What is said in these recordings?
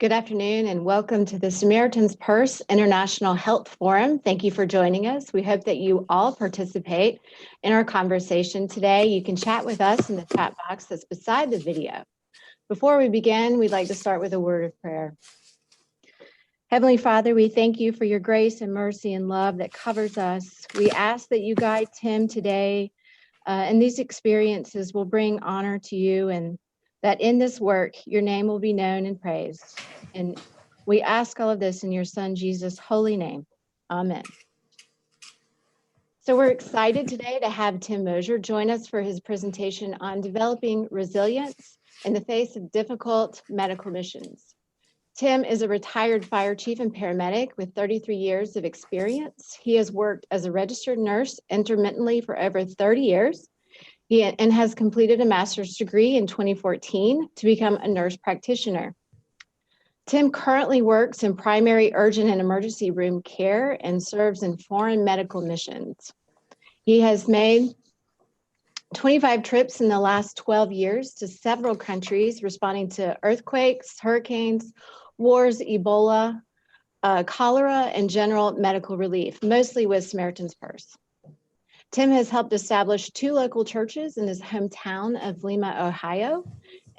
Good afternoon and welcome to the Samaritans Purse International Health Forum. Thank you for joining us. We hope that you all participate in our conversation today. You can chat with us in the chat box that's beside the video. Before we begin, we'd like to start with a word of prayer. Heavenly Father, we thank you for your grace and mercy and love that covers us. We ask that you guide Tim today, and these experiences will bring honor to you, and that in this work, your name will be known and praised. And we ask all of this in your son, Jesus' holy name. Amen. So we're excited today to have Tim Mosier join us for his presentation on developing resilience in the face of difficult medical missions. Tim is a retired fire chief and paramedic with 33 years of experience. He has worked as a registered nurse intermittently for over 30 years. And has completed a master's degree in 2014 to become a nurse practitioner. Tim currently works in primary urgent and emergency room care and serves in foreign medical missions. He has made 25 trips in the last 12 years to several countries responding to earthquakes, hurricanes, wars, Ebola, cholera, and general medical relief, mostly with Samaritan's Purse. Tim has helped establish 2 local churches in his hometown of Lima, Ohio,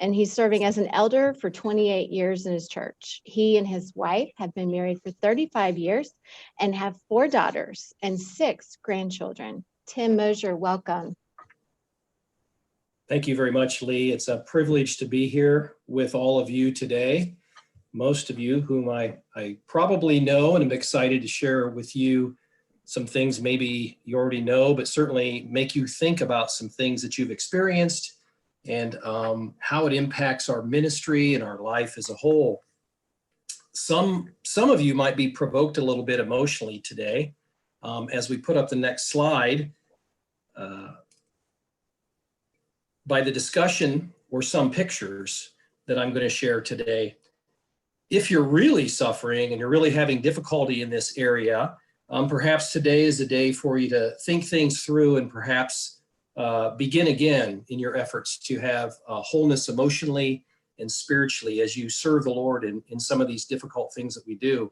and he's serving as an elder for 28 years in his church. He and his wife have been married for 35 years and have 4 daughters and 6 grandchildren. Tim Mosier, welcome. Thank you very much, Lee. It's a privilege to be here with all of you today. Most of you whom I probably know, and I'm excited to share with you some things maybe you already know, but certainly make you think about some things that you've experienced and how it impacts our ministry and our life as a whole. Some of you might be provoked a little bit emotionally today. As we put up the next slide, by the discussion or some pictures that I'm going to share today. If you're really suffering and you're really having difficulty in this area, perhaps today is a day for you to think things through and perhaps begin again in your efforts to have wholeness emotionally and spiritually as you serve the Lord in some of these difficult things that we do.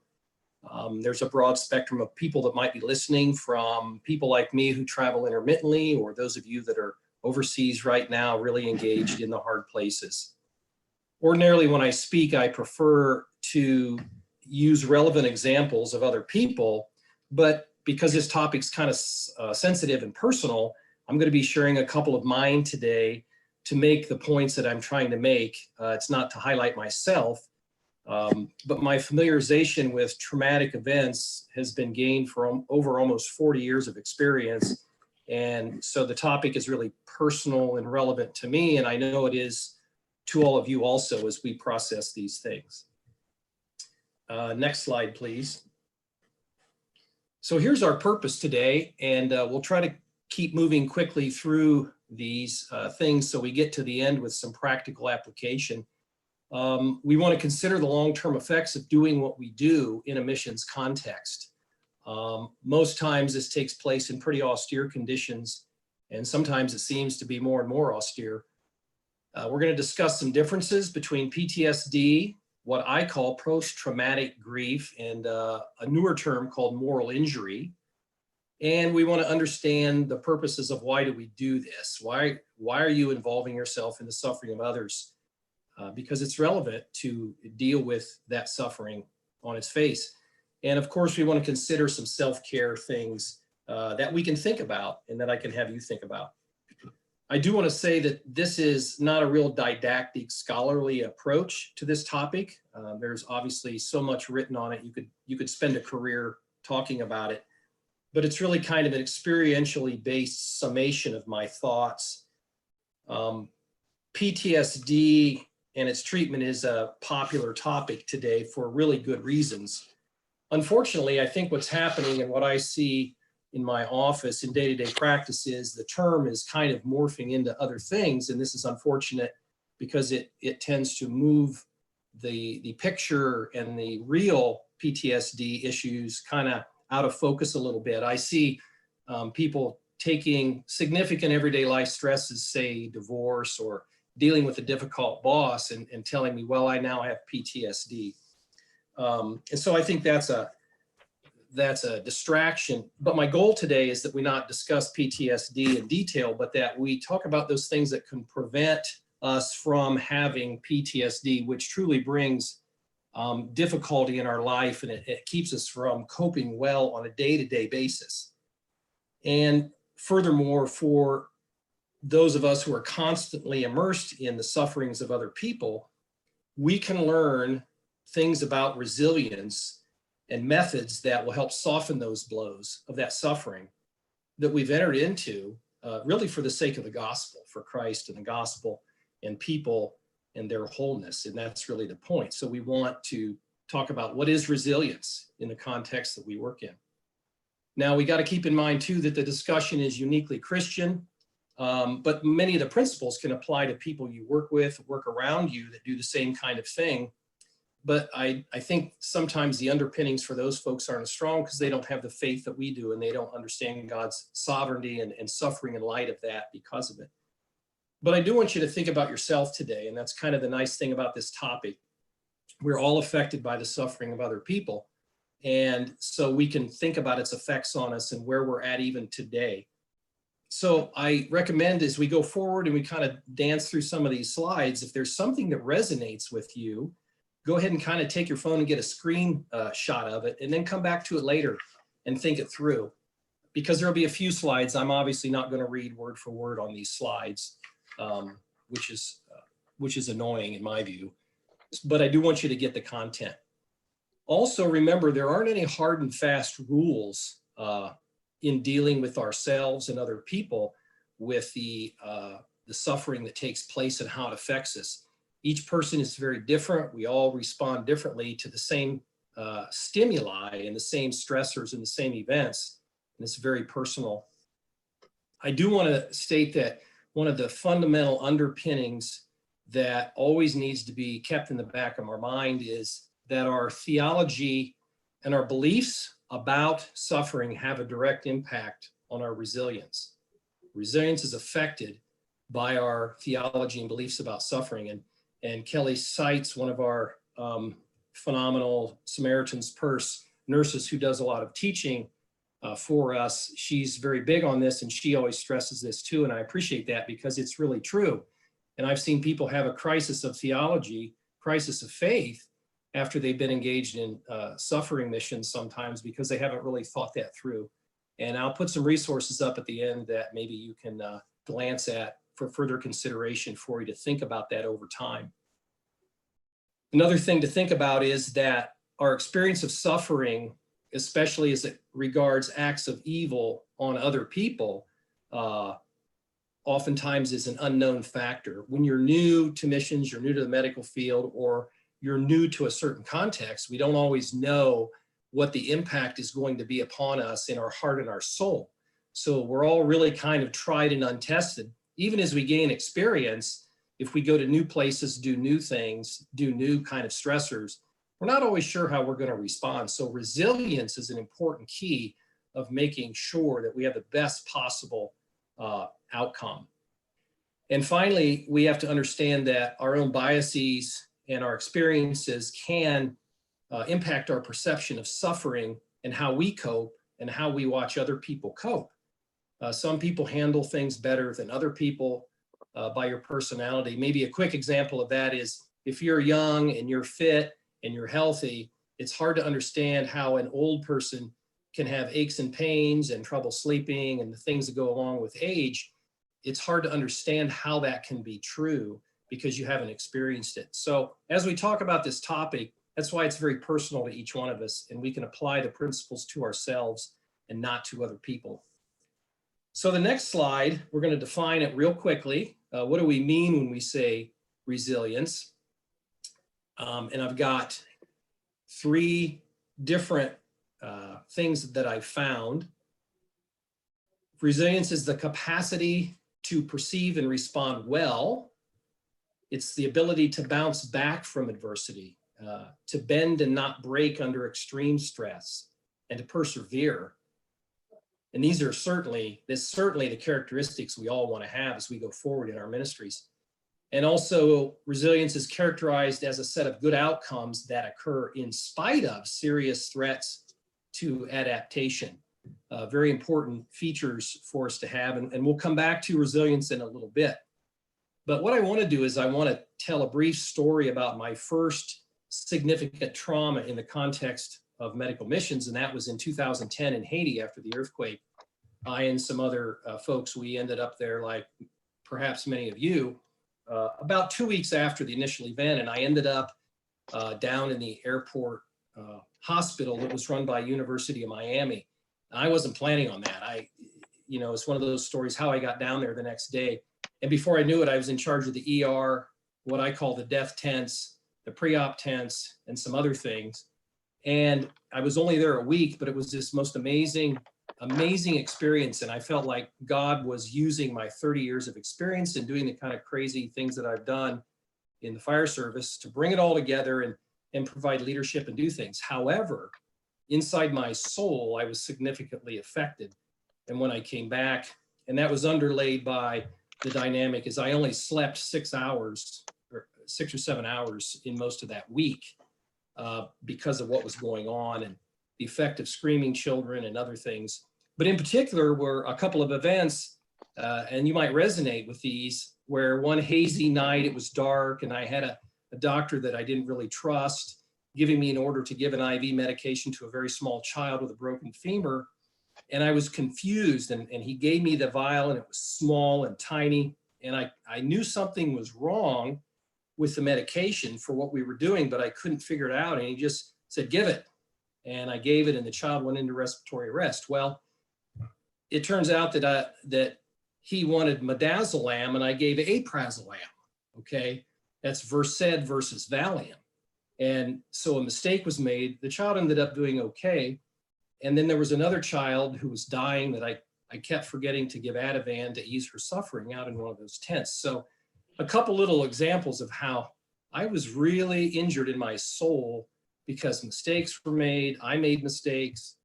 There's a broad spectrum of people that might be listening, from people like me who travel intermittently, or those of you that are overseas right now really engaged in the hard places. Ordinarily, when I speak, I prefer to use relevant examples of other people. But because this topic's kind of sensitive and personal, I'm going to be sharing a couple of mine today to make the points that I'm trying to make. It's not to highlight myself, but my familiarization with traumatic events has been gained from over almost 40 years of experience. And so the topic is really personal and relevant to me, and I know it is to all of you also as we process these things. Next slide, please. So here's our purpose today, and we'll try to keep moving quickly through these things so we get to the end with some practical application. We want to consider the long-term effects of doing what we do in a missions context. Most times this takes place in pretty austere conditions, and sometimes it seems to be more and more austere. We're going to discuss some differences between PTSD, what I call post-traumatic grief, and a newer term called moral injury. And we want to understand the purposes of why do we do this? Why are you involving yourself in the suffering of others? Because it's relevant to deal with that suffering on its face. And of course, we want to consider some self-care things that we can think about and that I can have you think about. I do want to say that this is not a real didactic, scholarly approach to this topic. There's obviously so much written on it. You could spend a career talking about it, but it's really kind of an experientially based summation of my thoughts. PTSD and its treatment is a popular topic today for really good reasons. Unfortunately, I think what's happening and what I see in my office in day-to-day practice is the term is kind of morphing into other things, and this is unfortunate because it tends to move the picture and the real PTSD issues kind of out of focus a little bit. I see people taking significant everyday life stresses, say divorce or dealing with a difficult boss and telling me, well, I now have PTSD. And so I think that's a distraction. But my goal today is that we not discuss PTSD in detail, but that we talk about those things that can prevent us from having PTSD, which truly brings difficulty in our life, and it keeps us from coping well on a day-to-day basis. And furthermore, for those of us who are constantly immersed in the sufferings of other people, we can learn things about resilience and methods that will help soften those blows of that suffering that we've entered into, really for the sake of the gospel, for Christ and the gospel and people and their wholeness. And that's really the point. So we want to talk about what is resilience in the context that we work in. Now, we got to keep in mind, too, that the discussion is uniquely Christian, but many of the principles can apply to people you work with, work around you that do the same kind of thing. But I think sometimes the underpinnings for those folks aren't as strong because they don't have the faith that we do, and they don't understand God's sovereignty and suffering in light of that because of it. But I do want you to think about yourself today, and that's kind of the nice thing about this topic. We're all affected by the suffering of other people. And so we can think about its effects on us and where we're at even today. So I recommend as we go forward and we kind of dance through some of these slides, if there's something that resonates with you, go ahead and kind of take your phone and get a screen shot of it, and then come back to it later and think it through. Because there'll be a few slides I'm obviously not going to read word for word on these slides, which is annoying in my view. But I do want you to get the content. Also, remember, there aren't any hard and fast rules in dealing with ourselves and other people with the suffering that takes place and how it affects us. Each person is very different. We all respond differently to the same stimuli and the same stressors and the same events, and it's very personal. I do want to state that one of the fundamental underpinnings that always needs to be kept in the back of our mind is that our theology and our beliefs about suffering have a direct impact on our resilience. Resilience is affected by our theology and beliefs about suffering. And Kelly cites one of our phenomenal Samaritans Purse nurses who does a lot of teaching for us. She's very big on this, and she always stresses this too. And I appreciate that because it's really true. And I've seen people have a crisis of theology, crisis of faith, after they've been engaged in suffering missions sometimes because they haven't really thought that through. And I'll put some resources up at the end that maybe you can glance at for further consideration for you to think about that over time. Another thing to think about is that our experience of suffering, especially as it regards acts of evil on other people, oftentimes is an unknown factor. When you're new to missions, you're new to the medical field, or you're new to a certain context, we don't always know what the impact is going to be upon us in our heart and our soul. So we're all really kind of tried and untested. Even as we gain experience, if we go to new places, do new things, do new kind of stressors, we're not always sure how we're going to respond. So resilience is an important key of making sure that we have the best possible outcome. And finally, we have to understand that our own biases and our experiences can impact our perception of suffering and how we cope and how we watch other people cope. Some people handle things better than other people by your personality. Maybe a quick example of that is if you're young and you're fit and you're healthy, it's hard to understand how an old person can have aches and pains and trouble sleeping and the things that go along with age. It's hard to understand how that can be true because you haven't experienced it. So as we talk about this topic, that's why it's very personal to each one of us, and we can apply the principles to ourselves and not to other people. So the next slide, we're going to define it real quickly. What do we mean when we say resilience? And I've got three different things that I found. Resilience is the capacity to perceive and respond well. It's the ability to bounce back from adversity, to bend and not break under extreme stress, and to persevere. And these are certainly the characteristics we all want to have as we go forward in our ministries. And also, resilience is characterized as a set of good outcomes that occur in spite of serious threats to adaptation. Very important features for us to have, and we'll come back to resilience in a little bit. But what I want to do is I want to tell a brief story about my first significant trauma in the context of medical missions, and that was in 2010 in Haiti after the earthquake. I and some other folks, we ended up there, like perhaps many of you, about 2 weeks after the initial event, and I ended up down in the airport hospital that was run by University of Miami. I wasn't planning on that. It's one of those stories how I got down there the next day. And before I knew it, I was in charge of the ER, what I call the death tents, the pre-op tents, and some other things. And I was only there a week, but it was this most amazing experience. And I felt like God was using my 30 years of experience and doing the kind of crazy things that I've done in the fire service to bring it all together and provide leadership and do things. However, inside my soul, I was significantly affected. And when I came back, and that was underlaid by the dynamic is I only slept 6 hours or 6 or 7 hours in most of that week because of what was going on and the effect of screaming children and other things. But in particular were a couple of events, and you might resonate with these, where one hazy night, it was dark, and I had a doctor that I didn't really trust giving me an order to give an IV medication to a very small child with a broken femur. And I was confused, and he gave me the vial, and it was small and tiny. And I knew something was wrong with the medication for what we were doing, but I couldn't figure it out. And he just said, give it. And I gave it, and the child went into respiratory arrest. Well, it turns out that he wanted midazolam, and I gave aprazolam, okay? That's Versed versus Valium. And so a mistake was made. The child ended up doing okay. And then there was another child who was dying that I kept forgetting to give Ativan to ease her suffering out in one of those tents. So a couple little examples of how I was really injured in my soul because mistakes were made. I made mistakes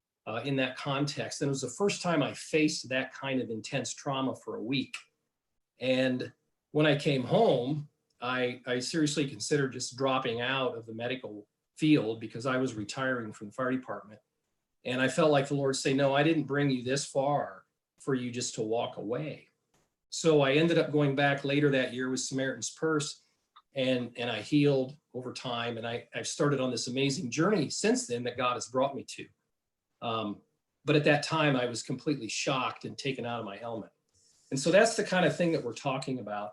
in that context. And it was the first time I faced that kind of intense trauma for a week. And when I came home, I seriously considered just dropping out of the medical field because I was retiring from the fire department. And I felt like the Lord say, no, I didn't bring you this far for you just to walk away. So I ended up going back later that year with Samaritan's Purse, and I healed over time. And I've started on this amazing journey since then that God has brought me to. But at that time, I was completely shocked and taken out of my element. And so that's the kind of thing that we're talking about,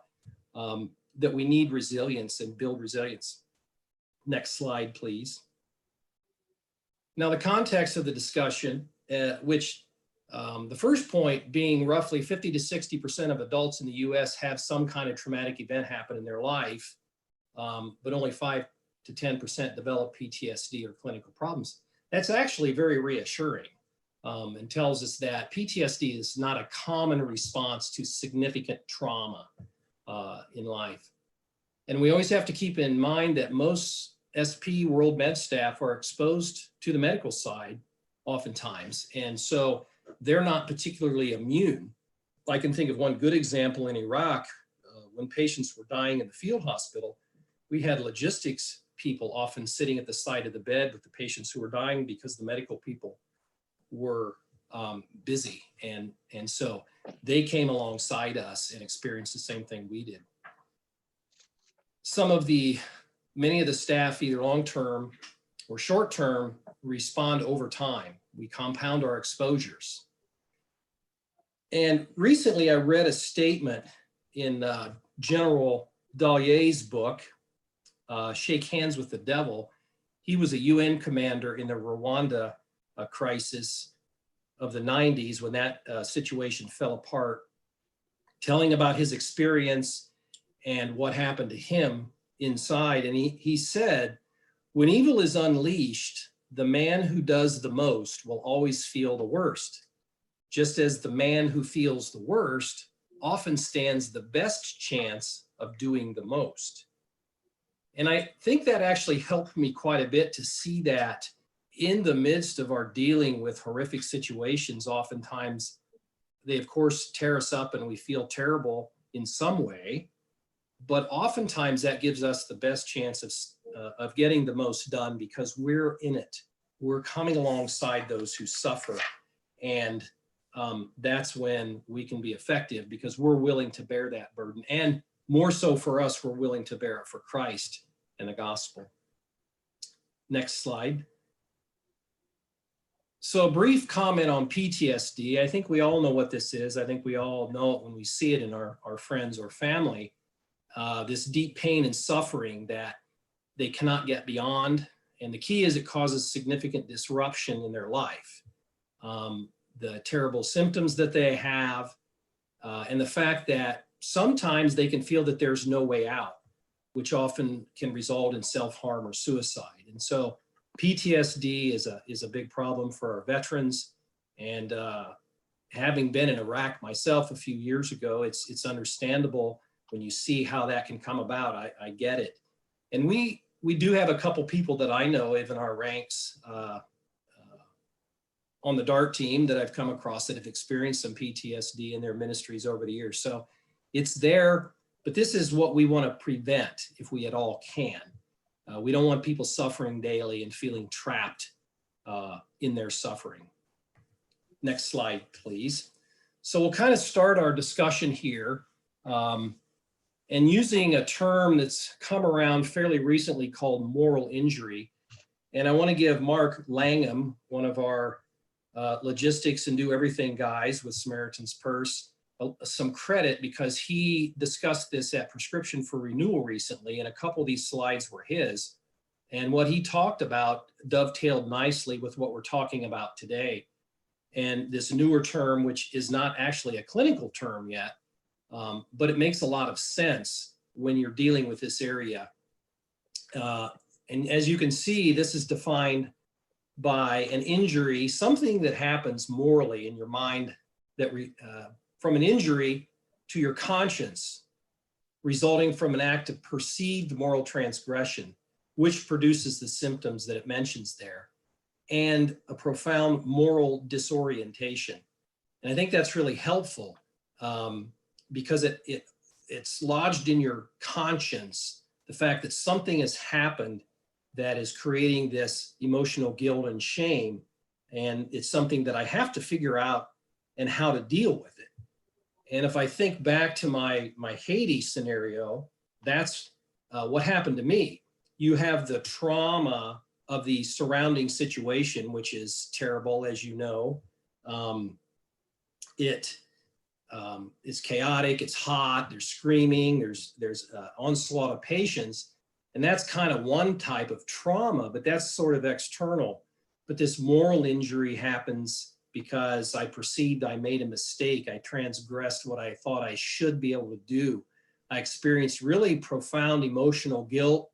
that we need resilience and build resilience. Next slide, please. Now, the context of the discussion, which the first point being roughly 50 to 60% of adults in the US have some kind of traumatic event happen in their life, but only 5 to 10% develop PTSD or clinical problems. That's actually very reassuring and tells us that PTSD is not a common response to significant trauma in life. And we always have to keep in mind that most SP World Med staff are exposed to the medical side oftentimes. And so they're not particularly immune. I can think of one good example in Iraq. When patients were dying in the field hospital, we had logistics people often sitting at the side of the bed with the patients who were dying because the medical people were busy. And so they came alongside us and experienced the same thing we did. Many of the staff, either long-term or short-term, respond over time. We compound our exposures. And recently I read a statement in General Dalyer's book, Shake Hands with the Devil. He was a UN commander in the Rwanda crisis of the 90s when that situation fell apart, telling about his experience and what happened to him inside. And he said, when evil is unleashed, the man who does the most will always feel the worst, just as the man who feels the worst often stands the best chance of doing the most. And I think that actually helped me quite a bit to see that in the midst of our dealing with horrific situations, oftentimes they of course tear us up and we feel terrible in some way. But oftentimes that gives us the best chance of getting the most done because we're in it. We're coming alongside those who suffer. And that's when we can be effective because we're willing to bear that burden. And more so for us, we're willing to bear it for Christ and the gospel. Next slide. So a brief comment on PTSD. I think we all know what this is. I think we all know it when we see it in our friends or family. This deep pain and suffering that they cannot get beyond. And the key is it causes significant disruption in their life. The terrible symptoms that they have, and the fact that sometimes they can feel that there's no way out, which often can result in self-harm or suicide. And so PTSD is a big problem for our veterans. And having been in Iraq myself a few years ago, it's understandable when you see how that can come about. I get it. And we do have a couple people that I know in our ranks on the DART team that I've come across that have experienced some PTSD in their ministries over the years. So it's there, but this is what we want to prevent if we at all can. We don't want people suffering daily and feeling trapped in their suffering. Next slide, please. So we'll kind of start our discussion here and using a term that's come around fairly recently called moral injury. And I want to give Mark Langham, one of our logistics and do everything guys with Samaritan's Purse, some credit because he discussed this at Prescription for Renewal recently, and a couple of these slides were his. And what he talked about dovetailed nicely with what we're talking about today. And this newer term, which is not actually a clinical term yet, but it makes a lot of sense when you're dealing with this area. And as you can see, this is defined by an injury, something that happens morally in your mind that from an injury to your conscience, resulting from an act of perceived moral transgression, which produces the symptoms that it mentions there, and a profound moral disorientation. And I think that's really helpful because it's lodged in your conscience, the fact that something has happened that is creating this emotional guilt and shame. And it's something that I have to figure out and how to deal with it. And if I think back to my Haiti scenario, that's what happened to me. You have the trauma of the surrounding situation, which is terrible, as you know. It is chaotic, it's hot, there's screaming, there's onslaught of patients. And that's kind of one type of trauma, but that's sort of external. But this moral injury happens because I perceived I made a mistake. I transgressed what I thought I should be able to do. I experienced really profound emotional guilt.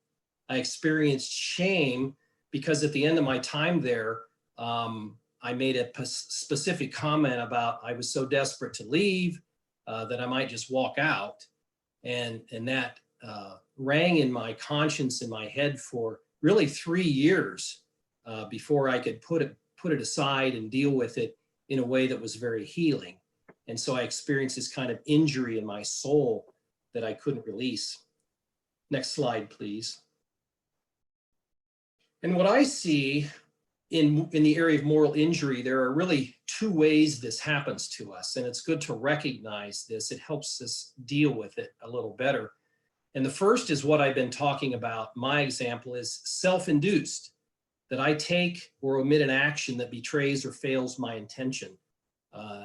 I experienced shame because at the end of my time there, I made a specific comment about I was so desperate to leave that I might just walk out. And that rang in my conscience, in my head for really 3 years before I could put it aside and deal with it in a way that was very healing. And so I experienced this kind of injury in my soul that I couldn't release. Next slide, please. And what I see in the area of moral injury, there are really two ways this happens to us. And it's good to recognize this. It helps us deal with it a little better. And the first is what I've been talking about. My example is self-induced, that I take or omit an action that betrays or fails my intention.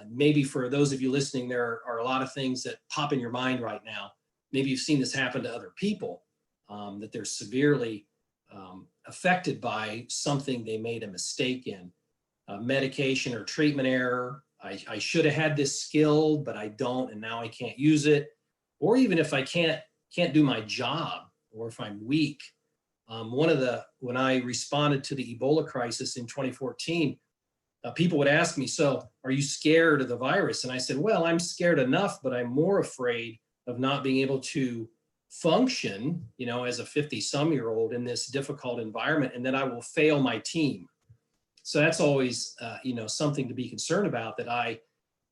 Maybe for those of you listening, there are a lot of things that pop in your mind right now. Maybe you've seen this happen to other people, that they're severely affected by something they made a mistake in. Medication or treatment error. I should have had this skill, but I don't, and now I can't use it. Or even if I can't do my job, or if I'm weak. When I responded to the Ebola crisis in 2014, people would ask me, so are you scared of the virus? And I said, well, I'm scared enough, but I'm more afraid of not being able to function, as a 50-some-year-old in this difficult environment, and that I will fail my team. So that's always, something to be concerned about, that I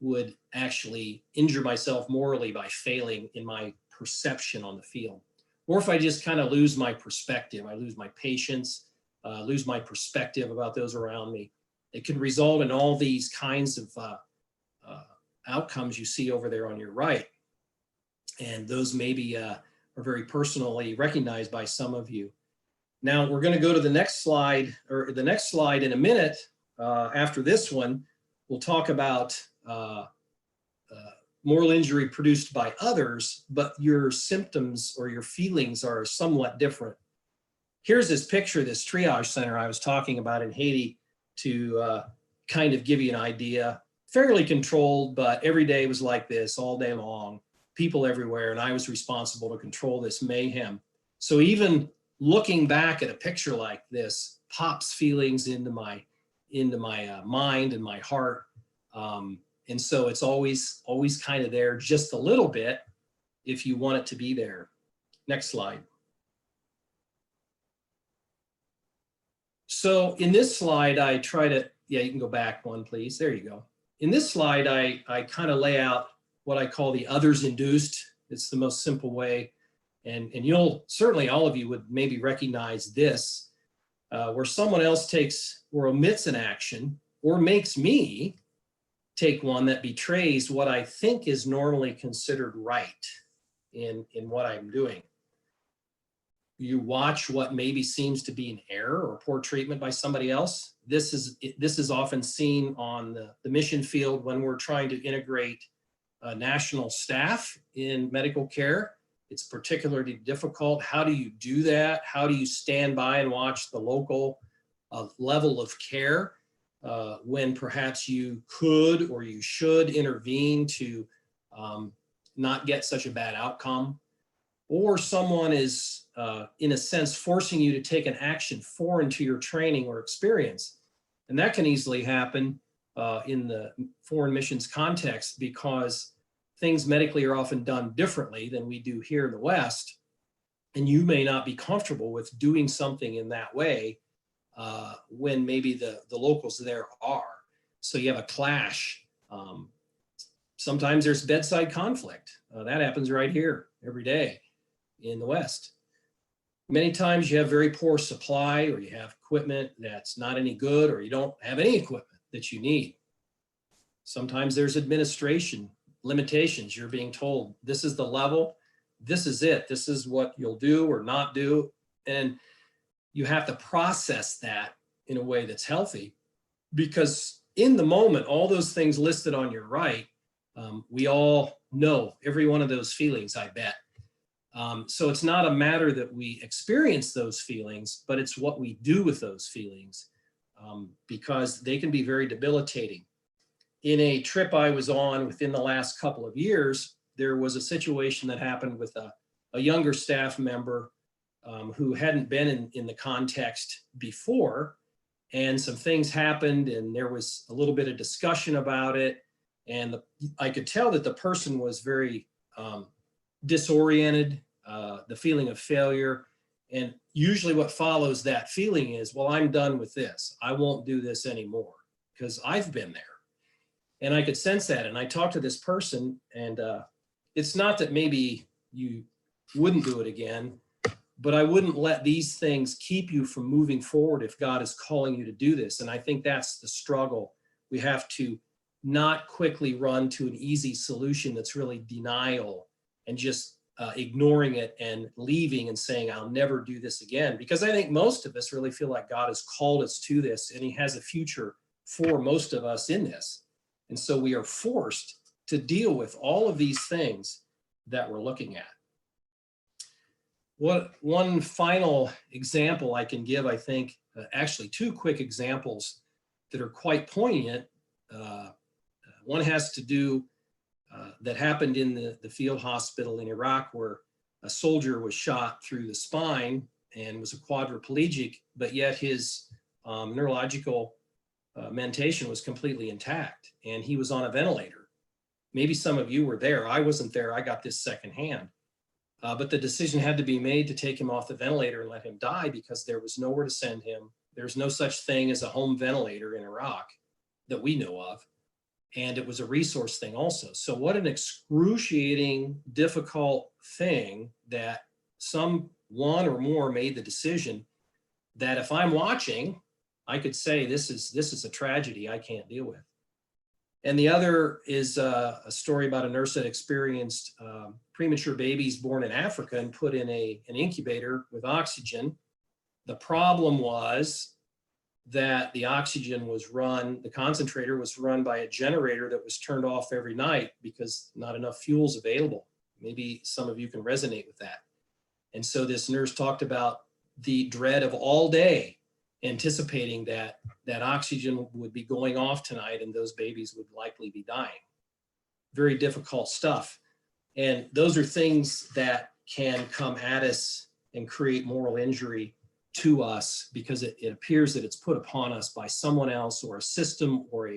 would actually injure myself morally by failing in my perception on the field. Or if I just kind of lose my perspective, I lose my patience, lose my perspective about those around me. It can result in all these kinds of outcomes you see over there on your right. And those maybe are very personally recognized by some of you. Now we're going to go to the next slide, or the next slide in a minute. After this one, we'll talk about moral injury produced by others, but your symptoms or your feelings are somewhat different. Here's this picture, this triage center I was talking about in Haiti, to kind of give you an idea. Fairly controlled, but every day was like this all day long, people everywhere, and I was responsible to control this mayhem. So even looking back at a picture like this pops feelings into my mind and my heart. And so it's always kind of there just a little bit if you want it to be there. Next slide. So in this slide, I try to, yeah, you can go back one, please. There you go. In this slide, I kind of lay out what I call the others induced. It's the most simple way. And you'll certainly, all of you would maybe recognize this, where someone else takes or omits an action or makes me take one that betrays what I think is normally considered right in what I'm doing. You watch what maybe seems to be an error or poor treatment by somebody else. This is often seen on the mission field when we're trying to integrate national staff in medical care. It's particularly difficult. How do you do that? How do you stand by and watch the local level of care when perhaps you could or you should intervene to not get such a bad outcome? Or someone is, in a sense, forcing you to take an action foreign to your training or experience. And that can easily happen in the foreign missions context, because things medically are often done differently than we do here in the West. And you may not be comfortable with doing something in that way when maybe the locals there are. So you have a clash. Sometimes there's bedside conflict. That happens right here every day in the West. Many times you have very poor supply, or you have equipment that's not any good, or you don't have any equipment that you need. Sometimes there's administration limitations. You're being told, this is the level, this is it, this is what you'll do or not do. And you have to process that in a way that's healthy, because in the moment, all those things listed on your right, we all know every one of those feelings, I bet. So it's not a matter that we experience those feelings, but it's what we do with those feelings, because they can be very debilitating. In a trip I was on within the last couple of years, there was a situation that happened with a younger staff member who hadn't been in the context before, and some things happened, and there was a little bit of discussion about it, and I could tell that the person was very disoriented, the feeling of failure. And usually what follows that feeling is, well, I'm done with this. I won't do this anymore because I've been there. And I could sense that. And I talked to this person, and it's not that maybe you wouldn't do it again, but I wouldn't let these things keep you from moving forward if God is calling you to do this. And I think that's the struggle. We have to not quickly run to an easy solution that's really denial and just ignoring it and leaving and saying, I'll never do this again. Because I think most of us really feel like God has called us to this, and he has a future for most of us in this. And so we are forced to deal with all of these things that we're looking at. One final example I can give, I think, actually two quick examples that are quite poignant. One has to do that happened in the field hospital in Iraq, where a soldier was shot through the spine and was a quadriplegic, but yet his neurological mentation was completely intact, and he was on a ventilator. Maybe some of you were there. I wasn't there. I got this secondhand. But the decision had to be made to take him off the ventilator and let him die, because there was nowhere to send him. There's no such thing as a home ventilator in Iraq that we know of. And it was a resource thing also. So what an excruciating, difficult thing that one or more made the decision that if I'm watching, I could say this is a tragedy I can't deal with. And the other is a story about a nurse that experienced premature babies born in Africa and put in an incubator with oxygen. The problem was that the oxygen was run, the concentrator was run by a generator that was turned off every night because not enough fuel's available. Maybe some of you can resonate with that. And so this nurse talked about the dread of all day anticipating that oxygen would be going off tonight and those babies would likely be dying. Very difficult stuff. And those are things that can come at us and create moral injury to us because it appears that it's put upon us by someone else or a system or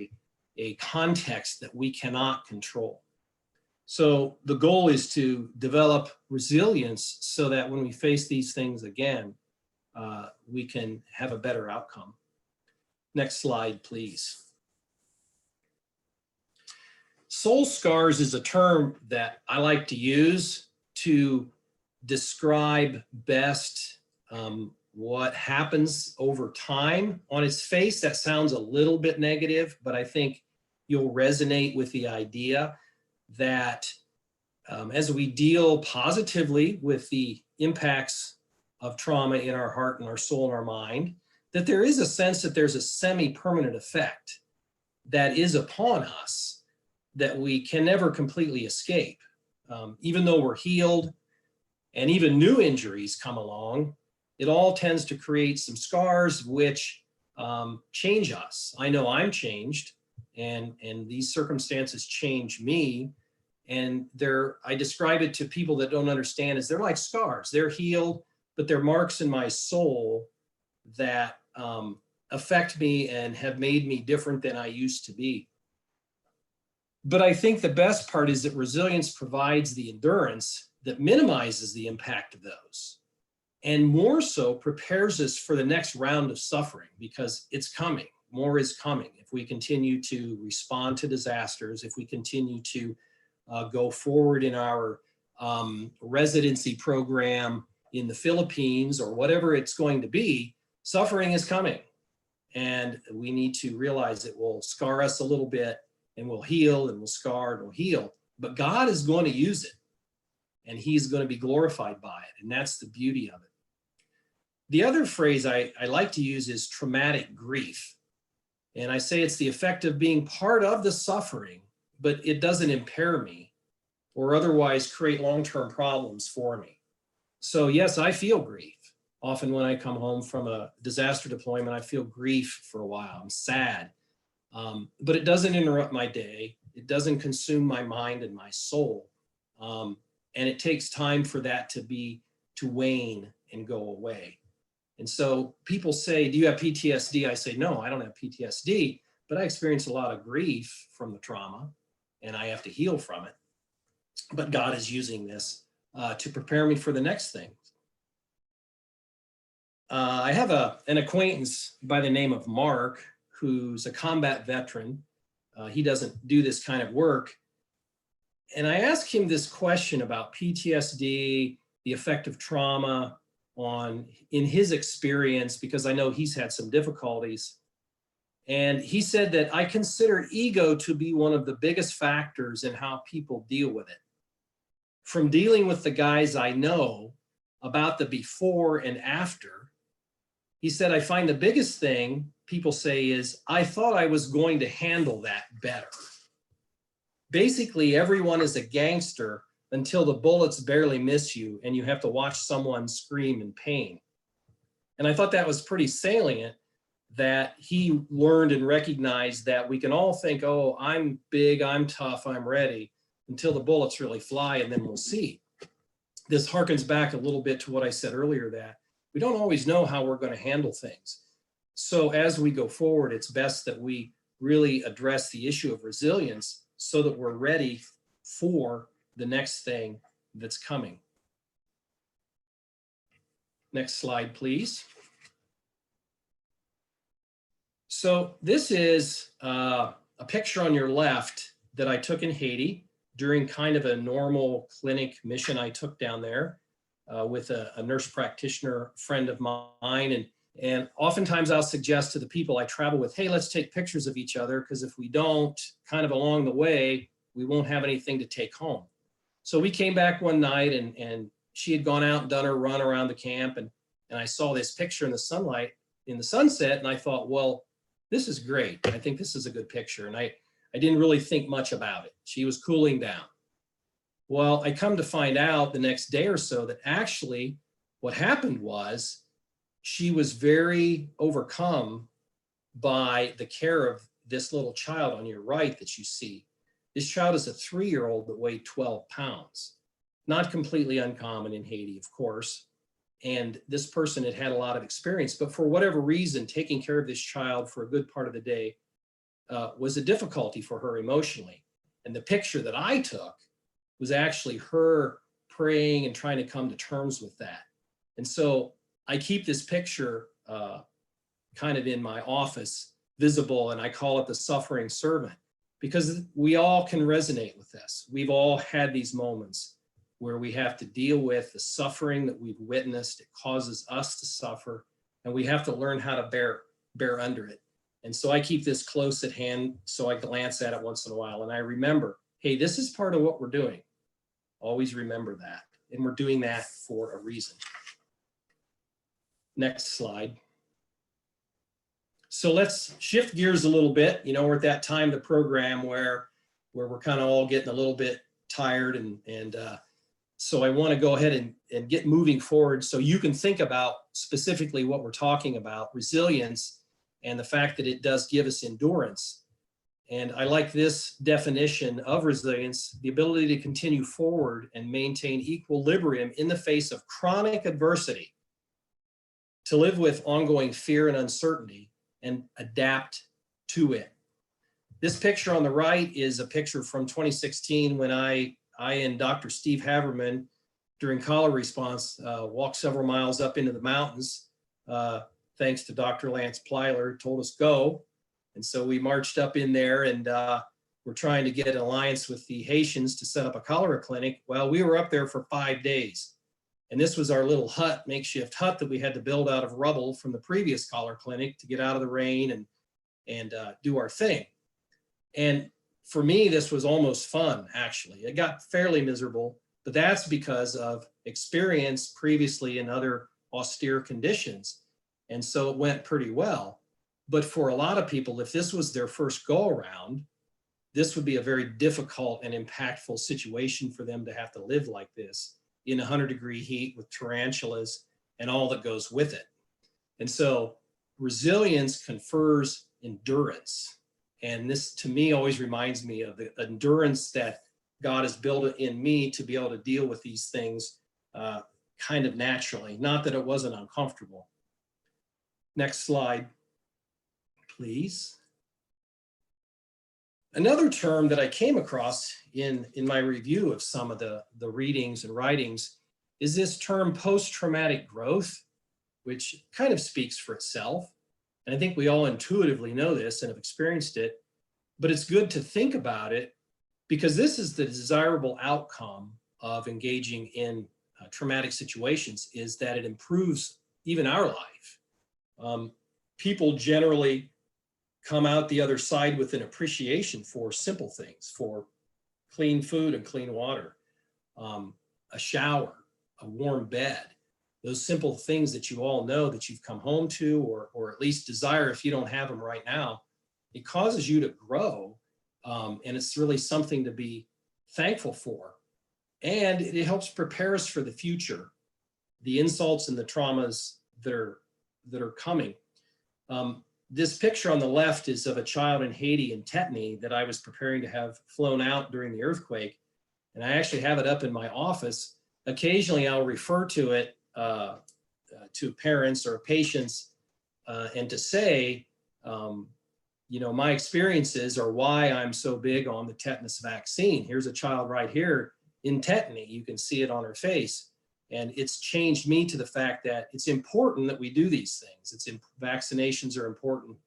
a context that we cannot control. So the goal is to develop resilience so that when we face these things again, we can have a better outcome. Next slide, please. Soul scars is a term that I like to use to describe best what happens over time. On its face, that sounds a little bit negative, but I think you'll resonate with the idea that as we deal positively with the impacts of trauma in our heart and our soul and our mind, that there is a sense that there's a semi-permanent effect that is upon us that we can never completely escape. Even though we're healed and even new injuries come along, it all tends to create some scars which change us. I know I'm changed and these circumstances change me. And I describe it to people that don't understand as they're like scars. They're healed, but they're marks in my soul that affect me and have made me different than I used to be. But I think the best part is that resilience provides the endurance that minimizes the impact of those, and more so prepares us for the next round of suffering because it's coming. More is coming. If we continue to respond to disasters, if we continue to go forward in our residency program in the Philippines or whatever it's going to be, suffering is coming. And we need to realize it will scar us a little bit and we'll heal and we'll scar and we'll heal. But God is going to use it and he's going to be glorified by it. And that's the beauty of it. The other phrase I like to use is traumatic grief. And I say it's the effect of being part of the suffering, but it doesn't impair me or otherwise create long-term problems for me. So yes, I feel grief. Often when I come home from a disaster deployment, I feel grief for a while. I'm sad, but it doesn't interrupt my day. It doesn't consume my mind and my soul. And it takes time for that to wane and go away. And so people say, do you have PTSD? I say, no, I don't have PTSD, but I experience a lot of grief from the trauma and I have to heal from it. But God is using this to prepare me for the next thing. I have an acquaintance by the name of Mark, who's a combat veteran. He doesn't do this kind of work. And I asked him this question about PTSD, the effect of trauma in his experience, because I know he's had some difficulties. And he said that I consider ego to be one of the biggest factors in how people deal with it. From dealing with the guys I know about the before and after, he said, I find the biggest thing people say is, I thought I was going to handle that better. Basically, everyone is a gangster until the bullets barely miss you and you have to watch someone scream in pain. And I thought that was pretty salient, that he learned and recognized that we can all think, oh, I'm big, I'm tough, I'm ready, until the bullets really fly, and then we'll see. This harkens back a little bit to what I said earlier, that we don't always know how we're going to handle things. So as we go forward, it's best that we really address the issue of resilience so that we're ready for the next thing that's coming. Next slide, please. So this is a a picture on your left that I took in Haiti during kind of a normal clinic mission I took down there with a nurse practitioner friend of mine. And oftentimes I'll suggest to the people I travel with, hey, let's take pictures of each other, because if we don't, kind of along the way, we won't have anything to take home. So we came back one night and she had gone out and done her run around the camp. And I saw this picture in the sunlight, in the sunset. And I thought, well, this is great. I think this is a good picture. And I didn't really think much about it. She was cooling down. Well, I come to find out the next day or so that actually what happened was she was very overcome by the care of this little child on your right that you see. This child is a 3-year-old that weighed 12 pounds. Not completely uncommon in Haiti, of course. And this person had had a lot of experience, but for whatever reason, taking care of this child for a good part of the day was a difficulty for her emotionally. And the picture that I took was actually her praying and trying to come to terms with that. And so I keep this picture kind of in my office, visible, and I call it the suffering servant, because we all can resonate with this. We've all had these moments where we have to deal with the suffering that we've witnessed. It causes us to suffer, and we have to learn how to bear under it. And so I keep this close at hand, so I glance at it once in a while, and I remember, hey, this is part of what we're doing. Always remember that, and we're doing that for a reason. Next slide. So let's shift gears a little bit. You know, we're at that time of the program where we're kind of all getting a little bit tired, and so I want to go ahead and get moving forward so you can think about specifically what we're talking about, resilience, and the fact that it does give us endurance. And I like this definition of resilience: the ability to continue forward and maintain equilibrium in the face of chronic adversity, to live with ongoing fear and uncertainty, and adapt to it. This picture on the right is a picture from 2016 when I and Dr. Steve Haverman, during cholera response, walked several miles up into the mountains. Thanks to Dr. Lance Plyler, told us go. And so we marched up in there, and we're trying to get an alliance with the Haitians to set up a cholera clinic. Well, we were up there for 5 days. And this was our little hut, makeshift hut that we had to build out of rubble from the previous cholera clinic to get out of the rain and do our thing. And for me, this was almost fun, actually. It got fairly miserable, but that's because of experience previously in other austere conditions. And so it went pretty well. But for a lot of people, if this was their first go around, this would be a very difficult and impactful situation for them to have to live like this in 100-degree heat with tarantulas and all that goes with it. And so resilience confers endurance. And this, to me, always reminds me of the endurance that God has built in me to be able to deal with these things kind of naturally, not that it wasn't uncomfortable. Next slide, please. Another term that I came across in my review of some of the readings and writings is this term post-traumatic growth, which kind of speaks for itself. And I think we all intuitively know this and have experienced it, but it's good to think about it because this is the desirable outcome of engaging in traumatic situations, is that it improves even our life. People generally come out the other side with an appreciation for simple things, for clean food and clean water, a shower, a warm bed, those simple things that you all know that you've come home to, or at least desire if you don't have them right now. It causes you to grow, and it's really something to be thankful for. And it helps prepare us for the future, the insults and the traumas that are coming. This picture on the left is of a child in Haiti in Tetany that I was preparing to have flown out during the earthquake. And I actually have it up in my office. Occasionally I'll refer to it to parents or patients and to say, you know, my experiences are why I'm so big on the tetanus vaccine. Here's a child right here in Tetany. You can see it on her face. And it's changed me to the fact that it's important that we do these things. Vaccinations are important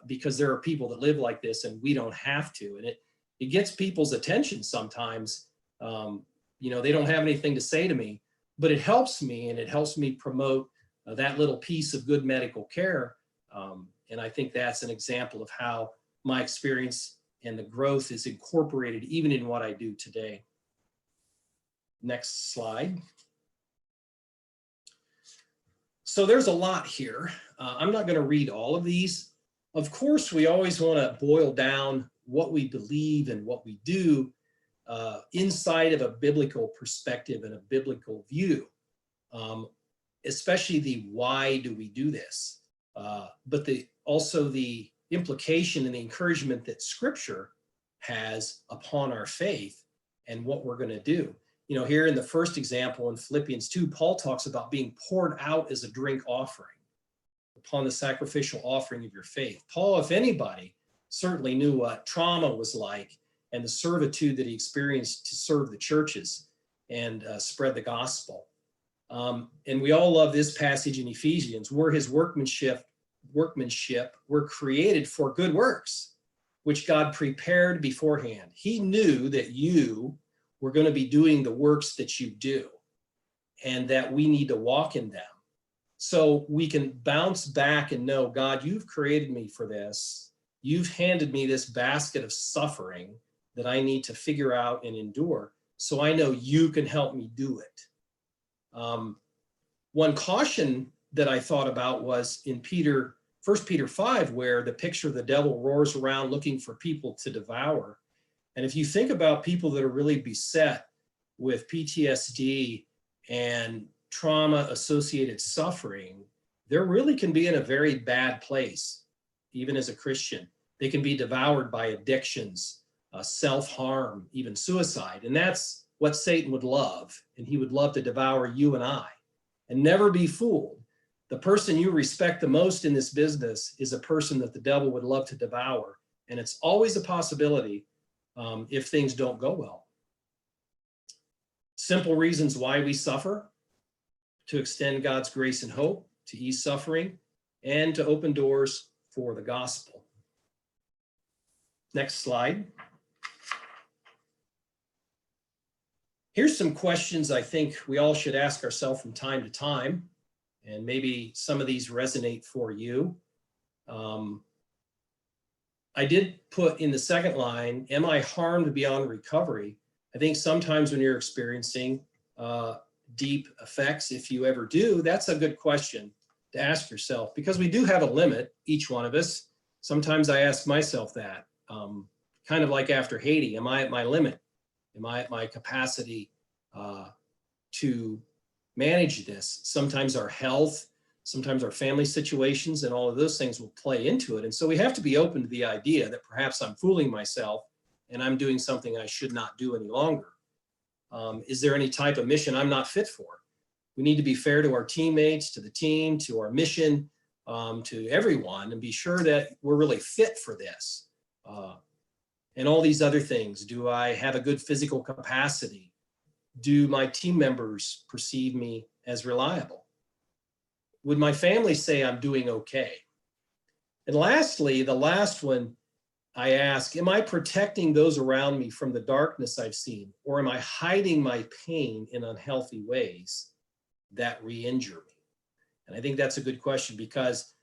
because there are people that live like this and we don't have to. And it gets people's attention sometimes. They don't have anything to say to me, but it helps me, and it helps me promote that little piece of good medical care. And I think that's an example of how my experience and the growth is incorporated even in what I do today. Next slide. So there's a lot here. I'm not going to read all of these. Of course, we always want to boil down what we believe and what we do inside of a biblical perspective and a biblical view, especially the why do we do this, but also the implication and the encouragement that Scripture has upon our faith and what we're going to do. Here in the first example in Philippians 2, Paul talks about being poured out as a drink offering upon the sacrificial offering of your faith. Paul, if anybody, certainly knew what trauma was like and the servitude that he experienced to serve the churches and spread the gospel. And we all love this passage in Ephesians. We're his workmanship, we're created for good works, which God prepared beforehand. He knew that you were going to be doing the works that you do and that we need to walk in them. So we can bounce back and know, God, you've created me for this. You've handed me this basket of suffering that I need to figure out and endure. So I know you can help me do it. One caution that I thought about was in 1 Peter 5, where the picture of the devil roars around looking for people to devour. And if you think about people that are really beset with PTSD and trauma-associated suffering, they really can be in a very bad place, even as a Christian. They can be devoured by addictions, self-harm, even suicide. And that's what Satan would love. And he would love to devour you and I. And never be fooled. The person you respect the most in this business is a person that the devil would love to devour. And it's always a possibility if things don't go well. Simple reasons why we suffer: to extend God's grace and hope, to ease suffering, and to open doors for the gospel. Next slide. Here's some questions I think we all should ask ourselves from time to time, and maybe some of these resonate for you. I did put in the second line, am I harmed beyond recovery? I think sometimes when you're experiencing deep effects, if you ever do, that's a good question to ask yourself, because we do have a limit, each one of us. Sometimes I ask myself that, kind of like after Haiti, am I at my limit? Am I at my capacity to manage this? Sometimes our health, sometimes our family situations, and all of those things will play into it. And so we have to be open to the idea that perhaps I'm fooling myself and I'm doing something I should not do any longer. Is there any type of mission I'm not fit for? We need to be fair to our teammates, to the team, to our mission, to everyone, and be sure that we're really fit for this. And all these other things. Do I have a good physical capacity? Do my team members perceive me as reliable? Would my family say I'm doing okay? And lastly, the last one I ask, am I protecting those around me from the darkness I've seen? Or am I hiding my pain in unhealthy ways that re-injure me? And I think that's a good question, because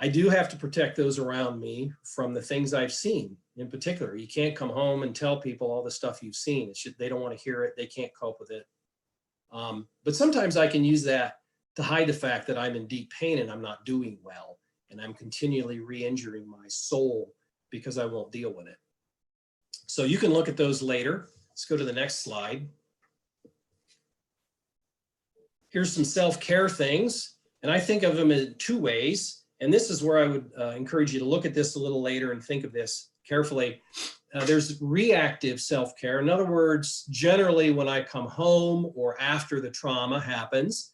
I do have to protect those around me from the things I've seen. In particular, you can't come home and tell people all the stuff you've seen. They don't want to hear it. They can't cope with it. But sometimes I can use that to hide the fact that I'm in deep pain and I'm not doing well, and I'm continually re-injuring my soul because I won't deal with it. So you can look at those later. Let's go to the next slide. Here's some self-care things, and I think of them in two ways. And this is where I would encourage you to look at this a little later and think of this carefully. There's reactive self-care. In other words, generally when I come home or after the trauma happens,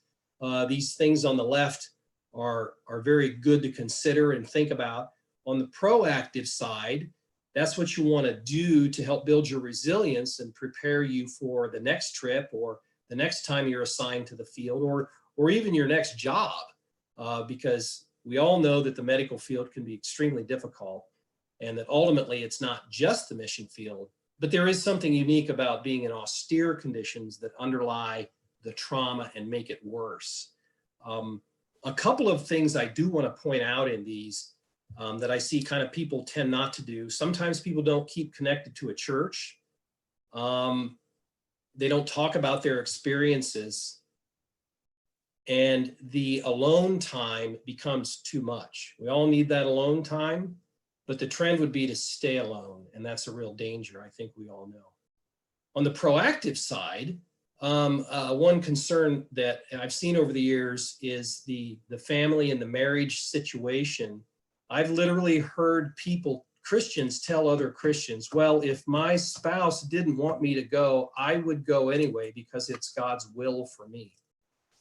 these things on the left are very good to consider and think about. On the proactive side, that's what you want to do to help build your resilience and prepare you for the next trip or the next time you're assigned to the field, or even your next job, because we all know that the medical field can be extremely difficult, and that ultimately it's not just the mission field, but there is something unique about being in austere conditions that underlie the trauma and make it worse. A couple of things I do want to point out in these that I see kind of people tend not to do. Sometimes people don't keep connected to a church. They don't talk about their experiences, and the alone time becomes too much. We all need that alone time, but the trend would be to stay alone, and that's a real danger, I think we all know. On the proactive side, one concern that I've seen over the years is the family and the marriage situation. I've literally heard people, Christians, tell other Christians, well, if my spouse didn't want me to go, I would go anyway because it's God's will for me.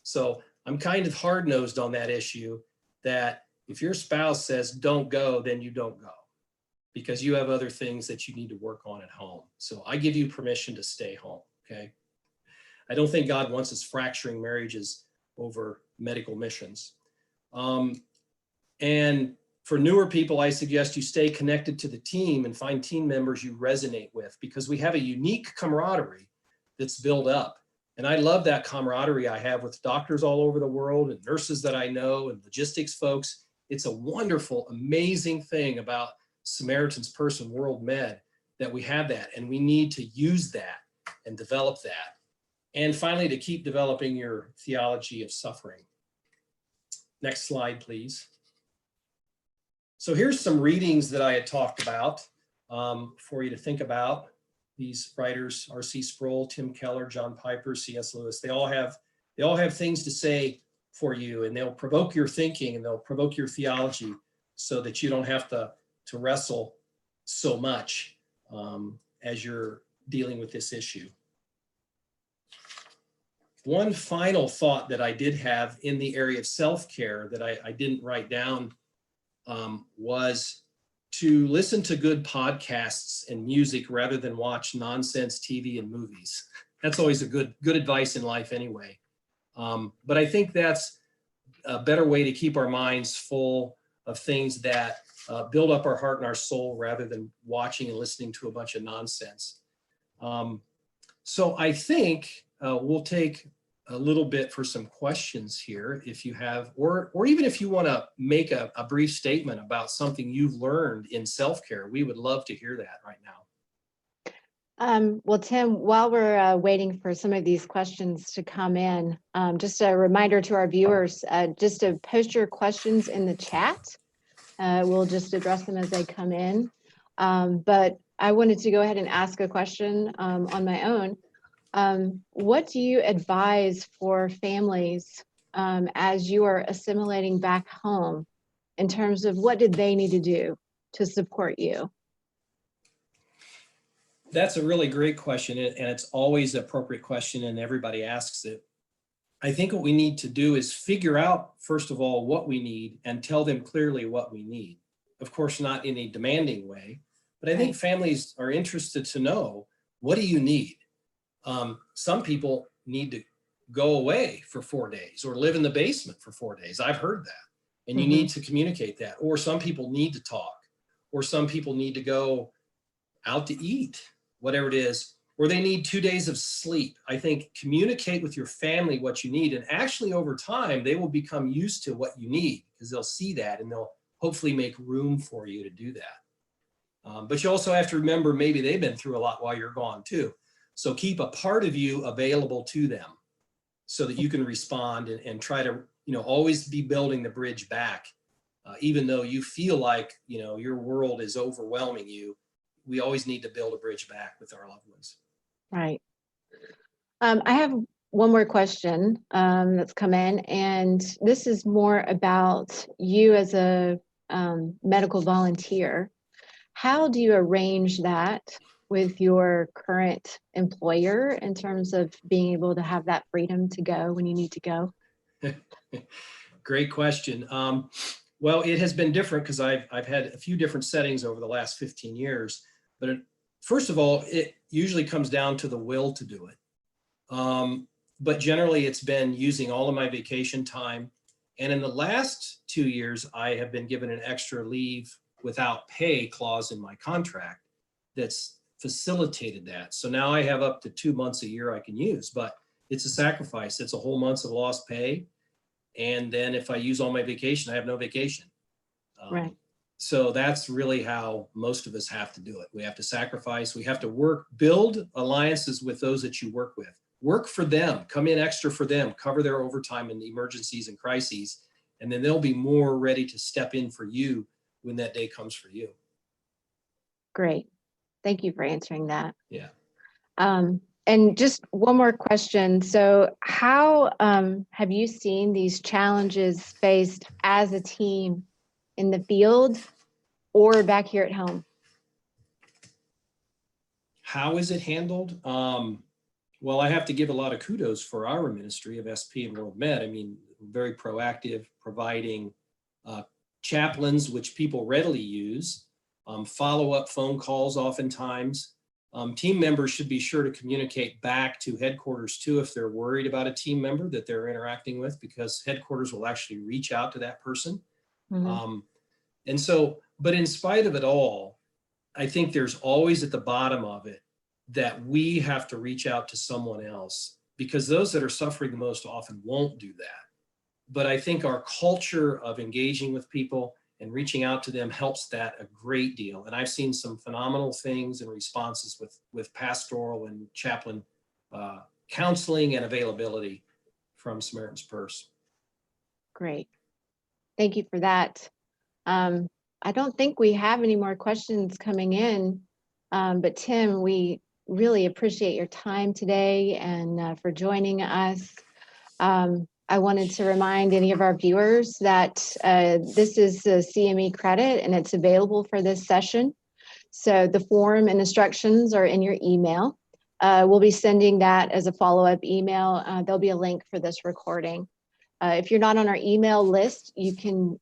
So I'm kind of hard-nosed on that issue, that if your spouse says don't go, then you don't go, because you have other things that you need to work on at home. So I give you permission to stay home, okay? I don't think God wants us fracturing marriages over medical missions. And for newer people, I suggest you stay connected to the team and find team members you resonate with, because we have a unique camaraderie that's built up. And I love that camaraderie I have with doctors all over the world and nurses that I know and logistics folks. It's a wonderful, amazing thing about Samaritans Person World Med that we have that, and we need to use that and develop that. And finally, to keep developing your theology of suffering. Next slide, please. So here's some readings that I had talked about for you to think about. These writers, R.C. Sproul, Tim Keller, John Piper, C.S. Lewis, they all have things to say for you, and they'll provoke your thinking and they'll provoke your theology so that you don't have to wrestle so much as you're dealing with this issue. One final thought that I did have in the area of self-care that I didn't write down was to listen to good podcasts and music rather than watch nonsense TV and movies. That's always a good advice in life anyway. But I think that's a better way to keep our minds full of things that build up our heart and our soul rather than watching and listening to a bunch of nonsense. So I think we'll take a little bit for some questions here if you have, or even if you want to make a brief statement about something you've learned in self-care. We would love to hear that right now. Well, Tim, while we're waiting for some of these questions to come in, just a reminder to our viewers, just to post your questions in the chat. We'll just address them as they come in. But I wanted to go ahead and ask a question on my own. What do you advise for families as you are assimilating back home in terms of what did they need to do to support you? That's a really great question, and it's always an appropriate question, and everybody asks it. I think what we need to do is figure out, first of all, what we need and tell them clearly what we need. Of course, not in a demanding way, but I think families are interested to know, what do you need? Some people need to go away for 4 days or live in the basement for 4 days. I've heard that, and you need to communicate that. Or some people need to talk, or some people need to go out to eat, whatever it is, or they need 2 days of sleep. I think communicate with your family what you need, and actually over time, they will become used to what you need because they'll see that and they'll hopefully make room for you to do that. But you also have to remember, maybe they've been through a lot while you're gone too. So keep a part of you available to them so that you can respond and try to, always be building the bridge back. Even though you feel like, your world is overwhelming you, we always need to build a bridge back with our loved ones. Right. I have one more question that's come in, and this is more about you as a medical volunteer. How do you arrange that with your current employer in terms of being able to have that freedom to go when you need to go? Great question. Well, it has been different because I've had a few different settings over the last 15 years. But first of all, it usually comes down to the will to do it. But generally, it's been using all of my vacation time And in the last 2 years, I have been given an extra leave without pay clause in my contract that's facilitated that. So now I have up to 2 months a year I can use, but it's a sacrifice. It's a whole month of lost pay. And then if I use all my vacation, I have no vacation. Right. So that's really how most of us have to do it. We have to sacrifice. We have to work, build alliances with those that you work with. Work for them, come in extra for them, cover their overtime in emergencies and crises, and then they'll be more ready to step in for you when that day comes for you. Great. Thank you for answering that. Yeah. And just one more question. So how have you seen these challenges faced as a team in the field or back here at home? How is it handled? Well, I have to give a lot of kudos for our ministry of SP and World Med. I mean, very proactive, providing chaplains, which people readily use, follow-up phone calls oftentimes. Team members should be sure to communicate back to headquarters too if they're worried about a team member that they're interacting with, because headquarters will actually reach out to that person. Mm-hmm. And so, but in spite of it all, I think there's always at the bottom of it that we have to reach out to someone else, because those that are suffering the most often won't do that. But I think our culture of engaging with people and reaching out to them helps that a great deal. And I've seen some phenomenal things and responses with pastoral and chaplain counseling and availability from Samaritan's Purse. Great. Thank you for that. I don't think we have any more questions coming in, but Tim, we really appreciate your time today and for joining us. I wanted to remind any of our viewers that this is a CME credit and it's available for this session. So the form and instructions are in your email. We'll be sending that as a follow-up email. There'll be a link for this recording. If you're not on our email list, you can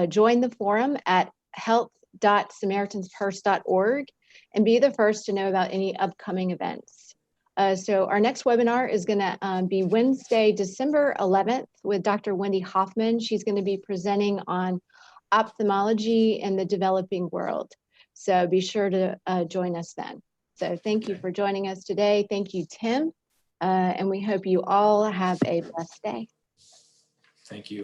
join the forum at health.samaritanspurse.org and be the first to know about any upcoming events. So our next webinar is going to be Wednesday, December 11th with Dr. Wendy Hoffman. She's going to be presenting on ophthalmology in the developing world. So be sure to join us then. So thank you for joining us today. Thank you, Tim. And we hope you all have a blessed day. Thank you.